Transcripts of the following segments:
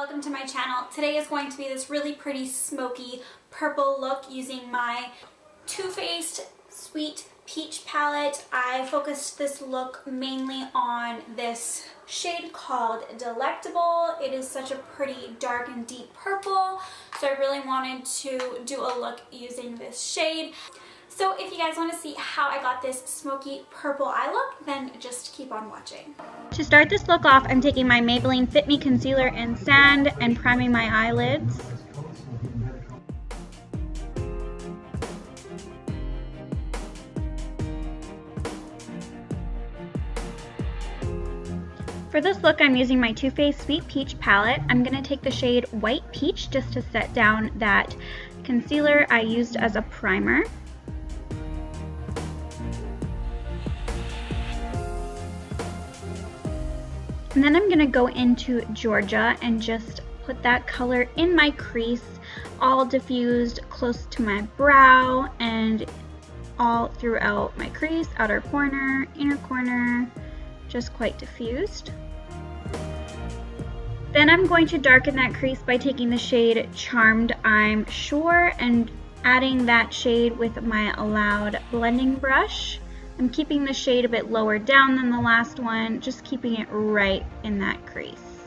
welcome to my channel. Today is going to be this really pretty smoky purple look using my Too Faced Sweet Peach palette. I focused this look mainly on this shade called Delectable. It is such a pretty dark and deep purple, so I really wanted to do a look using this shade. So if you guys want to see how I got this smoky purple eye look, then just keep on watching. To start this look off, I'm taking my Maybelline Fit Me Concealer in Sand and priming my eyelids. For this look, I'm using my Too Faced Sweet Peach palette. I'm going to take the shade White Peach just to set down that concealer I used as a primer. And then I'm going to go into Georgia and just put that color in my crease, all diffused close to my brow and all throughout my crease, outer corner, inner corner, just quite diffused. Then I'm going to darken that crease by taking the shade Charmed I'm Sure and adding that shade with my Loud blending brush. I'm keeping the shade a bit lower down than the last one, just keeping it right in that crease.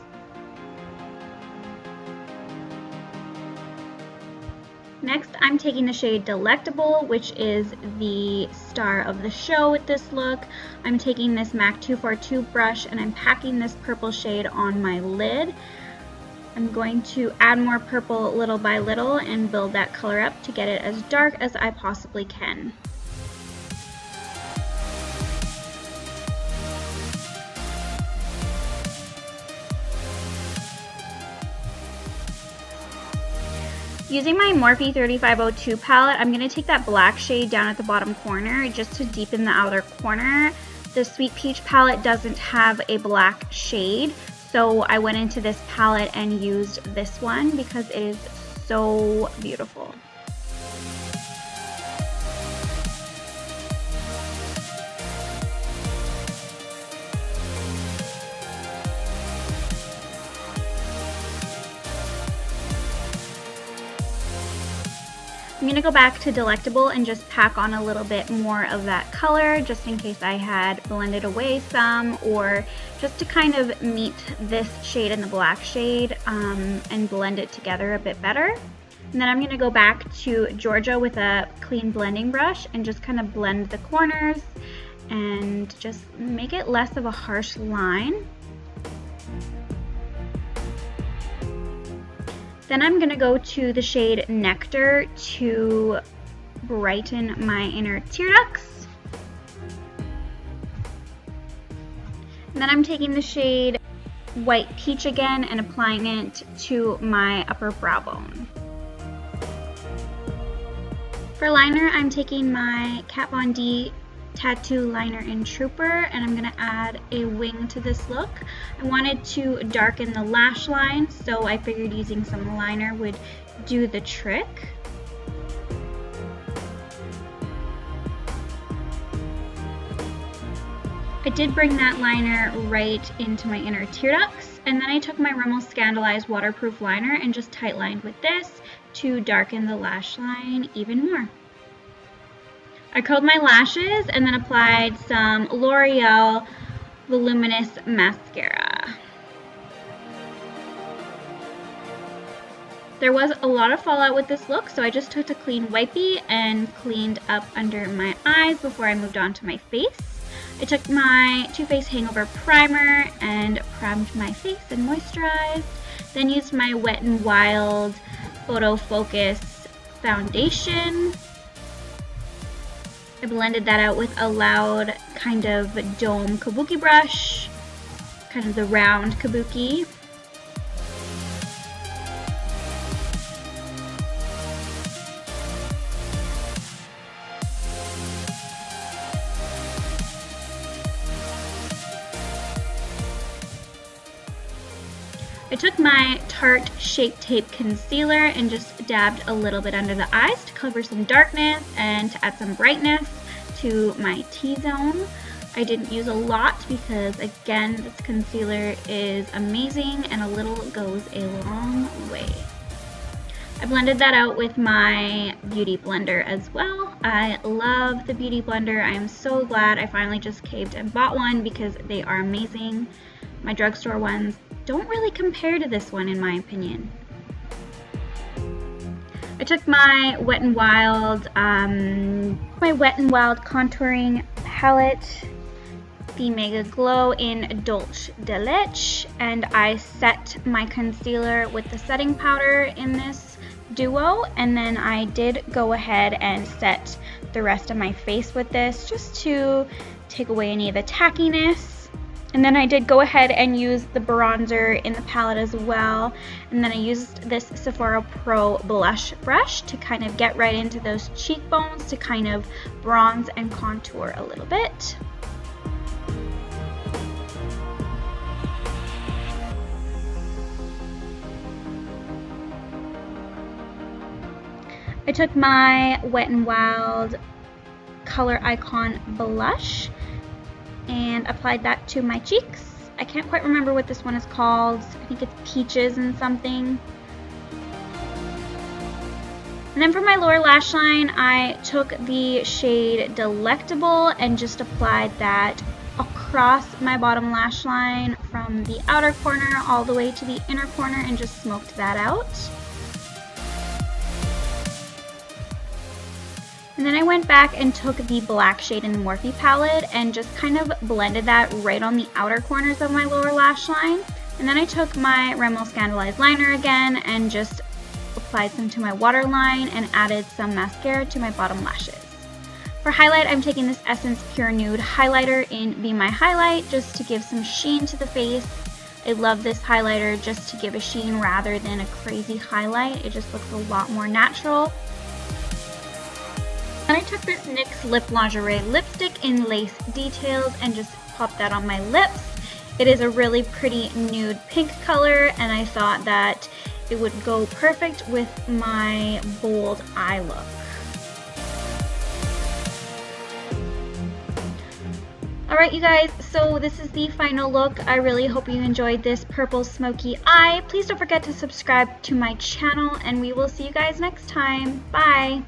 Next, I'm taking the shade Delectable, which is the star of the show with this look. I'm taking this MAC 242 brush and I'm packing this purple shade on my lid. I'm going to add more purple little by little and build that color up to get it as dark as I possibly can. Using my Morphe 3502 palette, I'm going to take that black shade down at the bottom corner just to deepen the outer corner. The Sweet Peach palette doesn't have a black shade, so I went into this palette and used this one because it is so beautiful. I'm going to go back to Delectable and just pack on a little bit more of that color just in case I had blended away some, or just to kind of meet this shade and the black shade and blend it together a bit better. And then I'm going to go back to Georgia with a clean blending brush and just kind of blend the corners and just make it less of a harsh line. Then I'm going to go to the shade Nectar to brighten my inner tear ducts. And then I'm taking the shade White Peach again and applying it to my upper brow bone. For liner, I'm taking my Kat Von D Tattoo Liner in Trooper and I'm going to add a wing to this look. I wanted to darken the lash line, so I figured using some liner would do the trick. I did bring that liner right into my inner tear ducts, and then I took my Rimmel Scandaleyes waterproof liner and just tight lined with this to darken the lash line even more. I curled my lashes and then applied some L'Oreal Voluminous Mascara. There was a lot of fallout with this look, so I just took a clean wipey and cleaned up under my eyes before I moved on to my face. I took my Too Faced Hangover Primer and primed my face and moisturized, then used my Wet n Wild Photo Focus foundation. I blended that out with a Loud kind of dome kabuki brush, kind of the round kabuki. I took my Tarte Shape Tape Concealer and just dabbed a little bit under the eyes to cover some darkness and to add some brightness to my T-zone. I didn't use a lot because, again, this concealer is amazing and a little goes a long way. I blended that out with my Beauty Blender as well. I love the Beauty Blender. I am so glad I finally just caved and bought one because they are amazing. My drugstore ones don't really compare to this one in my opinion. I took my Wet n Wild contouring palette, the Mega Glow in Dolce de Leche, and I set my concealer with the setting powder in this duo, and then I did go ahead and set the rest of my face with this just to take away any of the tackiness. And then I did go ahead and use the bronzer in the palette as well, and then I used this Sephora Pro blush brush to kind of get right into those cheekbones to kind of bronze and contour a little bit. I took my Wet n Wild Color Icon blush and applied that to my cheeks. I can't quite remember what this one is called. I think it's Peaches and something. And then for my lower lash line, I took the shade Delectable and just applied that across my bottom lash line from the outer corner all the way to the inner corner and just smoked that out. And then I went back and took the black shade in the Morphe palette and just kind of blended that right on the outer corners of my lower lash line. And then I took my Rimmel Scandaleyes liner again and just applied some to my waterline and added some mascara to my bottom lashes. For highlight, I'm taking this Essence Pure Nude highlighter in Be My Highlight just to give some sheen to the face. I love this highlighter just to give a sheen rather than a crazy highlight. It just looks a lot more natural. Then I took this NYX Lip Lingerie lipstick in Lace Details and just popped that on my lips. It is a really pretty nude pink color, and I thought that it would go perfect with my bold eye look. Alright you guys, so this is the final look. I really hope you enjoyed this purple smoky eye. Please don't forget to subscribe to my channel, and we will see you guys next time. Bye!